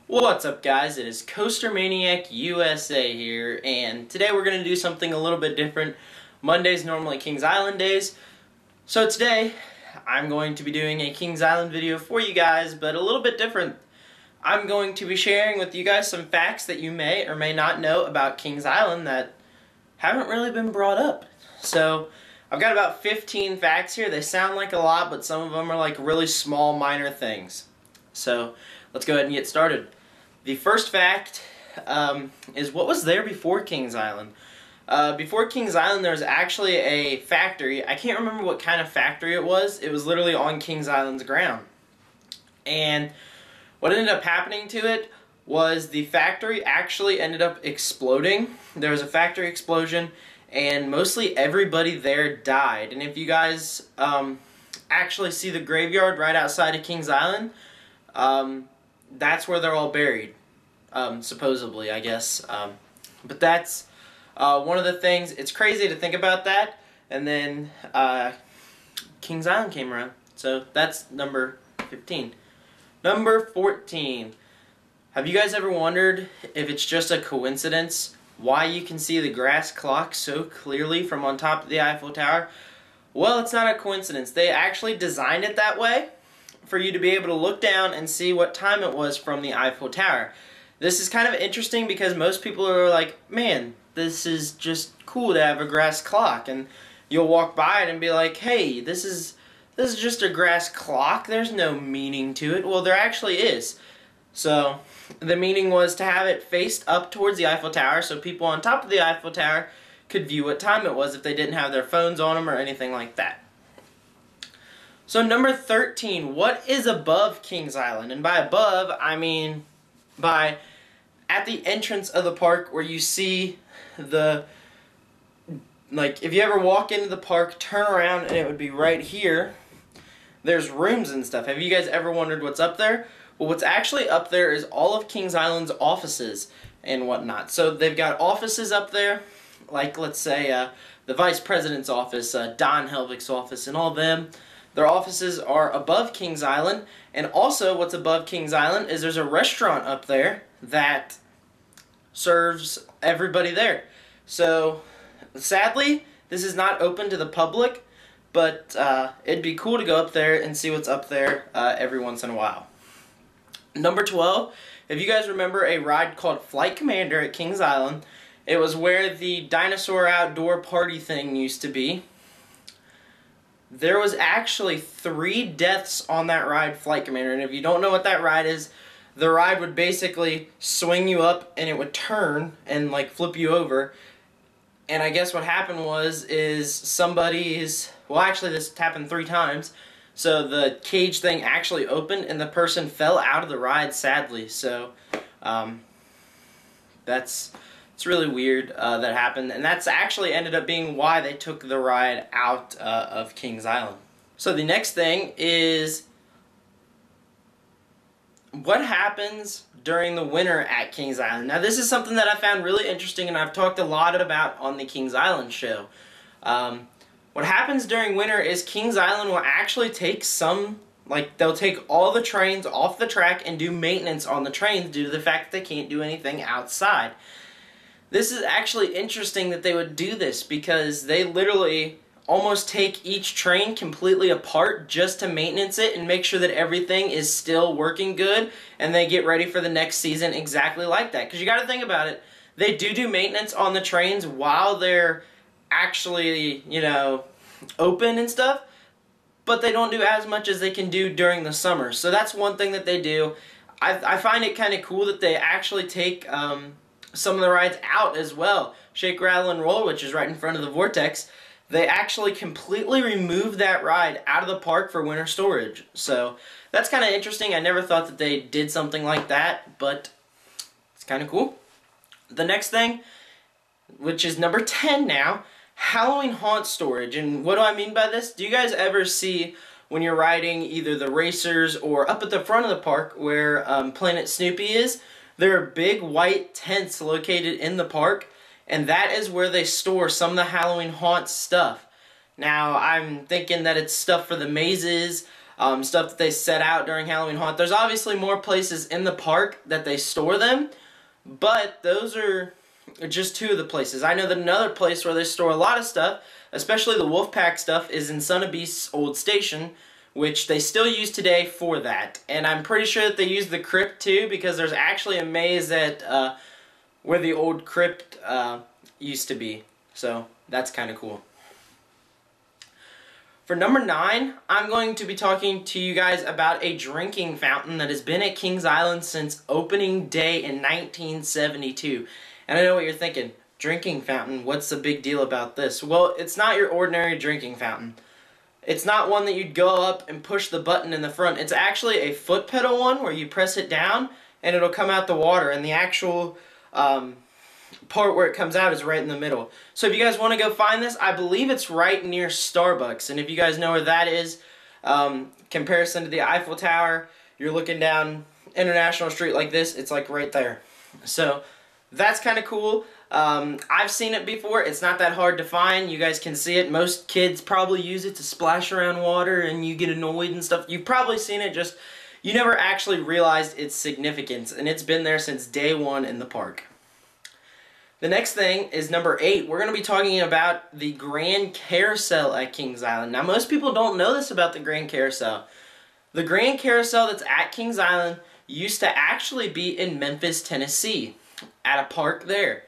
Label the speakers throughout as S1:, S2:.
S1: What's up, guys? It is Coaster Maniac USA here, and today we're going to do something a little bit different. Monday's normally Kings Island days, so today I'm going to be doing a Kings Island video for you guys, but a little bit different. I'm going to be sharing with you guys some facts that you may or may not know about Kings Island that haven't really been brought up. So I've got about 15 facts here. They sound like a lot, but some of them are like really small, minor things. So let's go ahead and get started. The first fact is what was there before Kings Island. Before Kings Island, there was actually a factory. I can't remember what kind of factory it was. It was literally on Kings Island's ground. And what ended up happening to it was the factory actually ended up exploding. There was a factory explosion, and mostly everybody there died. And if you guys actually see the graveyard right outside of Kings Island, that's where they're all buried, supposedly, I guess. But that's one of the things. It's crazy to think about that. And then Kings Island came around. So that's number 15. Number 14. Have you guys ever wondered if it's just a coincidence why you can see the grass clock so clearly from on top of the Eiffel Tower? Well, it's not a coincidence. They actually designed it that way for you to be able to look down and see what time it was from the Eiffel Tower. This is kind of interesting because most people are like, man, this is just cool to have a grass clock, and you'll walk by it and be like, hey, this is just a grass clock. There's no meaning to it. Well, there actually is. So the meaning was to have it faced up towards the Eiffel Tower so people on top of the Eiffel Tower could view what time it was if they didn't have their phones on them or anything like that. So number 13, what is above Kings Island? And by above, I mean by at the entrance of the park where you see the, like if you ever walk into the park, turn around and it would be right here. There's rooms and stuff. Have you guys ever wondered what's up there? Well, what's actually up there is all of Kings Island's offices and whatnot. So they've got offices up there, like let's say the Vice President's office, Don Helvig's office, and all them. Their offices are above Kings Island, and also what's above Kings Island is there's a restaurant up there that serves everybody there. So sadly, this is not open to the public, but it'd be cool to go up there and see what's up there every once in a while. Number 12, if you guys remember a ride called Flight Commander at Kings Island, it was where the dinosaur outdoor party thing used to be. There was actually 3 deaths on that ride, Flight Commander, and if you don't know what that ride is, the ride would basically swing you up and it would turn and like flip you over. And I guess what happened is somebody's, well actually this happened 3 times, so the cage thing actually opened and the person fell out of the ride, sadly. So it's really weird that happened, and that's actually ended up being why they took the ride out of Kings Island. So the next thing is what happens during the winter at Kings Island. Now this is something that I found really interesting and I've talked a lot about on the Kings Island show. What happens during winter is Kings Island will actually take they'll take all the trains off the track and do maintenance on the trains due to the fact that they can't do anything outside. This is actually interesting that they would do this because they literally almost take each train completely apart just to maintenance it and make sure that everything is still working good, and they get ready for the next season exactly like that. Because you got to think about it, they do maintenance on the trains while they're actually, you know, open and stuff, but they don't do as much as they can do during the summer. So that's one thing that they do. I find it kind of cool that they actually take some of the rides out as well. Shake, Rattle, and Roll, which is right in front of the Vortex, they actually completely removed that ride out of the park for winter storage. So that's kind of interesting. I never thought that they did something like that, but it's kind of cool. The next thing, which is number 10 now, Halloween haunt storage. And what do I mean by this? Do you guys ever see when you're riding either the racers or up at the front of the park where Planet Snoopy is? There are big white tents located in the park, and that is where they store some of the Halloween haunt stuff. Now, I'm thinking that it's stuff for the mazes, stuff that they set out during Halloween Haunt. There's obviously more places in the park that they store them, but those are just two of the places. I know that another place where they store a lot of stuff, especially the Wolfpack stuff, is in Son of Beast's old station, which they still use today for that. And I'm pretty sure that they use the crypt too, because there's actually a maze at where the old crypt used to be. So that's kind of cool. For number 9, I'm going to be talking to you guys about a drinking fountain that has been at Kings Island since opening day in 1972. And I know what you're thinking, drinking fountain, what's the big deal about this? Well, it's not your ordinary drinking fountain. It's not one that you'd go up and push the button in the front. It's actually a foot pedal one where you press it down and it'll come out the water, and the actual part where it comes out is right in the middle. So if you guys want to go find this, I believe it's right near Starbucks. And if you guys know where that is, comparison to the Eiffel Tower, you're looking down International Street like this, it's like right there. So that's kind of cool. I've seen it before. It's not that hard to find. You guys can see it. Most kids probably use it to splash around water and you get annoyed and stuff. You've probably seen it, just you never actually realized its significance, and it's been there since day one in the park. The next thing is number 8. We're going to be talking about the Grand Carousel at Kings Island. Now, most people don't know this about the Grand Carousel. The Grand Carousel that's at Kings Island used to actually be in Memphis, Tennessee, at a park there.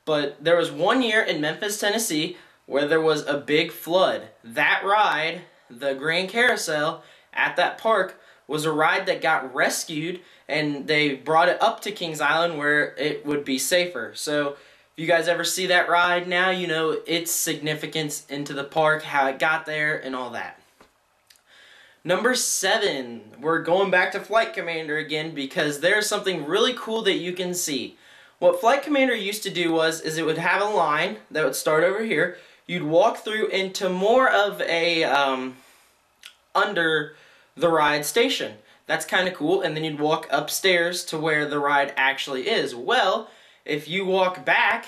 S1: But there was one year in Memphis, Tennessee, where there was a big flood. That ride, the Grand Carousel, at that park, was a ride that got rescued, and they brought it up to Kings Island where it would be safer. So if you guys ever see that ride now, you know its significance into the park, how it got there, and all that. Number 7, we're going back to Flight Commander again, because there's something really cool that you can see. What Flight Commander used to do is it would have a line that would start over here. You'd walk through into more of a under the ride station. That's kind of cool. And then you'd walk upstairs to where the ride actually is. Well, if you walk back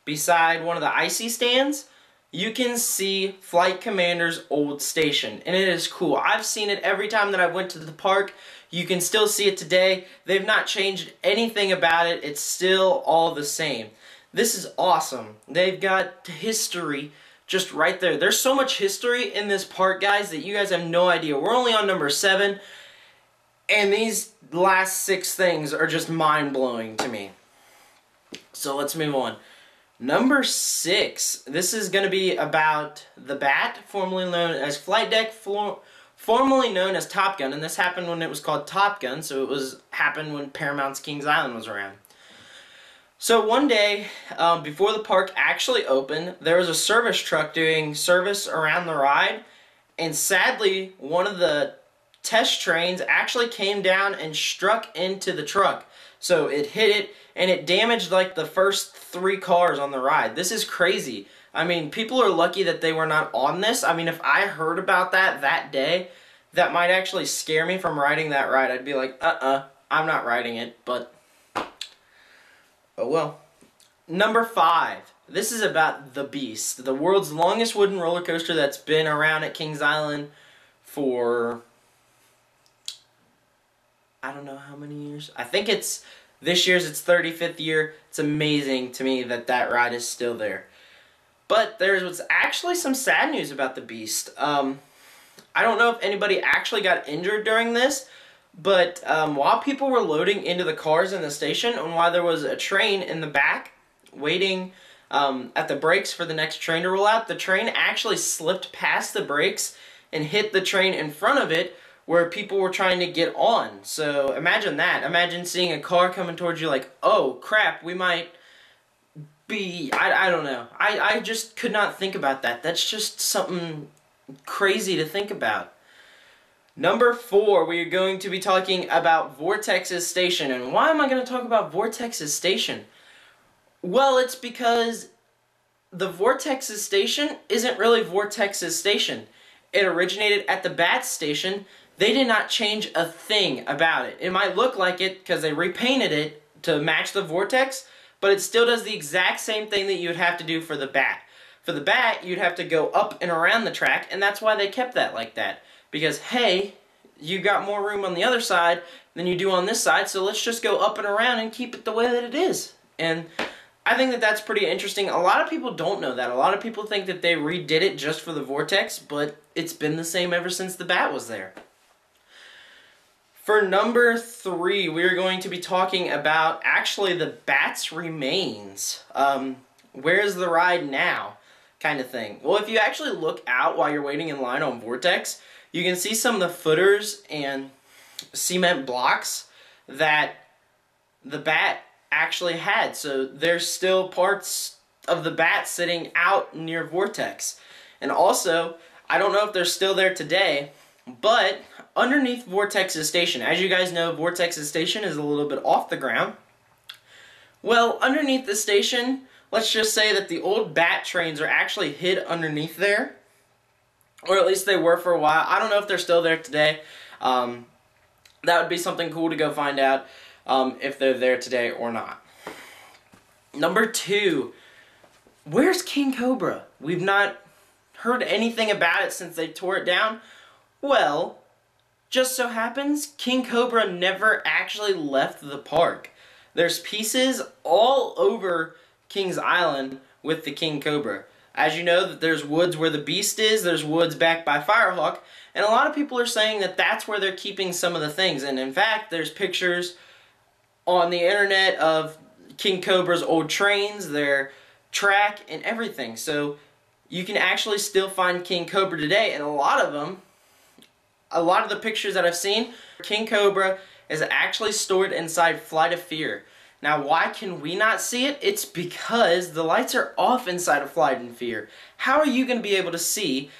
S1: beside one of the icy stands, you can see Flight Commander's old station, and it is cool. I've seen it every time that I went to the park. You can still see it today. They've not changed anything about it. It's still all the same. This is awesome. They've got history just right there. There's so much history in this park, guys, that you guys have no idea. We're only on number 7, and these last 6 things are just mind-blowing to me. So let's move on. Number 6, this is going to be about the Bat, formerly known as Flight Deck, formerly known as Top Gun, and this happened when it was called Top Gun, so it happened when Paramount's Kings Island was around. So one day, before the park actually opened, there was a service truck doing service around the ride, and sadly, one of the test trains actually came down and struck into the truck. So it hit it, and it damaged like the first 3 cars on the ride. This is crazy. I mean, people are lucky that they were not on this. I mean, if I heard about that day, that might actually scare me from riding that ride. I'd be like, I'm not riding it, but oh well. Number 5. This is about the Beast, the world's longest wooden roller coaster that's been around at Kings Island for I don't know how many years. I think this year's its 35th year. It's amazing to me that that ride is still there. But there's actually some sad news about the Beast. I don't know if anybody actually got injured during this, but while people were loading into the cars in the station, and while there was a train in the back waiting at the brakes for the next train to roll out, the train actually slipped past the brakes and hit the train in front of it where people were trying to get on. So imagine that. Imagine seeing a car coming towards you like, oh crap, we might be, I don't know. I just could not think about that. That's just something crazy to think about. Number 4, we are going to be talking about Vortex's station. And why am I going to talk about Vortex's station? Well, it's because the Vortex's station isn't really Vortex's station. It originated at the Bat station. They did not change a thing about it. It might look like it because they repainted it to match the Vortex, but it still does the exact same thing that you would have to do for the Bat. For the bat, you'd have to go up and around the track, and that's why they kept that like that. Because, hey, you got more room on the other side than you do on this side, so let's just go up and around and keep it the way that it is. And I think that that's pretty interesting. A lot of people don't know that. A lot of people think that they redid it just for the Vortex, but it's been the same ever since the bat was there. For number 3, we are going to be talking about actually the bat's remains. Where's the ride now? Kind of thing. Well, if you actually look out while you're waiting in line on Vortex, you can see some of the footers and cement blocks that the bat actually had. So there's still parts of the bat sitting out near Vortex. And also, I don't know if they're still there today, but underneath Vortex's station, as you guys know, Vortex's station is a little bit off the ground. Well, underneath the station, let's just say that the old bat trains are actually hid underneath there. Or at least they were for a while. I don't know if they're still there today. That would be something cool to go find out if they're there today or not. Number 2, where's King Cobra? We've not heard anything about it since they tore it down. Well, just so happens, King Cobra never actually left the park. There's pieces all over Kings Island with the King Cobra. As you know, that there's woods where the Beast is, there's woods back by Firehawk, and a lot of people are saying that that's where they're keeping some of the things. And in fact, there's pictures on the internet of King Cobra's old trains, their track, and everything. So you can actually still find King Cobra today, and a lot of the pictures that I've seen, King Cobra is actually stored inside Flight of Fear. Now, why can we not see it? It's because the lights are off inside of Flight of Fear. How are you going to be able to see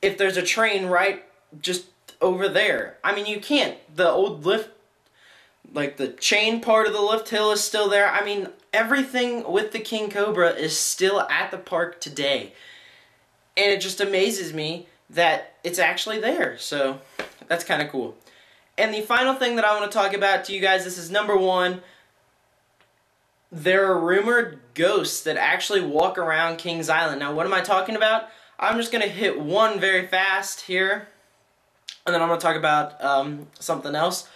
S1: if there's a train right just over there? I mean, you can't. The old lift, like the chain part of the lift hill is still there. I mean, everything with the King Cobra is still at the park today. And it just amazes me that it's actually there. So that's kind of cool. And the final thing that I want to talk about to you guys, this is number 1. There are rumored ghosts that actually walk around Kings Island. Now, what am I talking about? I'm just going to hit one very fast here, and then I'm going to talk about something else.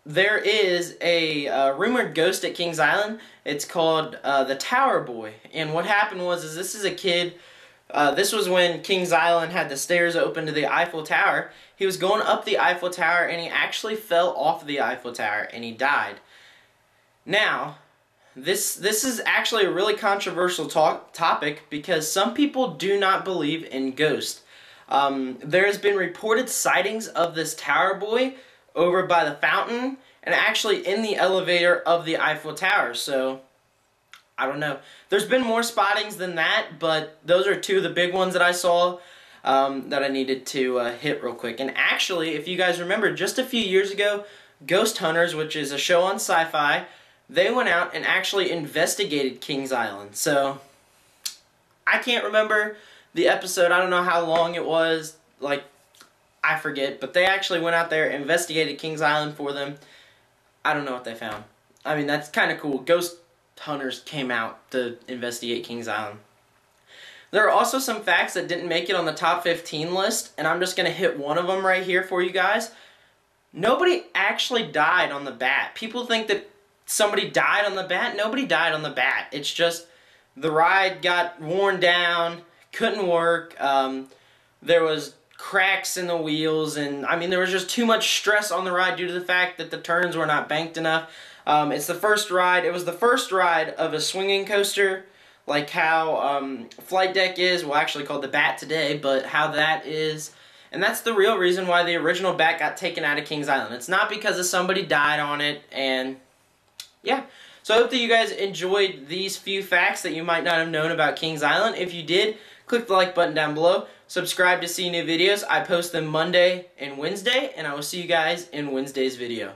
S1: There is a rumored ghost at Kings Island. It's called the Tower Boy. And what happened was, this is a kid. This was when Kings Island had the stairs open to the Eiffel Tower. He was going up the Eiffel Tower, and he actually fell off the Eiffel Tower, and he died. Now, this is actually a really controversial topic because some people do not believe in ghosts. There has been reported sightings of this Tower Boy over by the fountain and actually in the elevator of the Eiffel Tower. So, I don't know. There's been more spottings than that, but those are 2 of the big ones that I saw that I needed to hit real quick. And actually, if you guys remember, just a few years ago, Ghost Hunters, which is a show on Sci-Fi, they went out and actually investigated Kings Island. So, I can't remember the episode. I don't know how long it was. Like, I forget. But they actually went out there, investigated Kings Island for them. I don't know what they found. I mean, that's kind of cool. Ghost Hunters came out to investigate Kings Island. There are also some facts that didn't make it on the top 15 list, and I'm just going to hit one of them right here for you guys. Nobody actually died on the bat. People think that somebody died on the bat. Nobody died on the bat. It's just the ride got worn down, couldn't work. There was cracks in the wheels, and I mean there was just too much stress on the ride due to the fact that the turns were not banked enough. It's the first ride. It was the first ride of a swinging coaster, like how Flight Deck is. Well, actually called the Bat today, but how that is. And that's the real reason why the original Bat got taken out of Kings Island. It's not because of somebody died on it, and yeah. So I hope that you guys enjoyed these few facts that you might not have known about Kings Island. If you did, click the like button down below. Subscribe to see new videos. I post them Monday and Wednesday, and I will see you guys in Wednesday's video.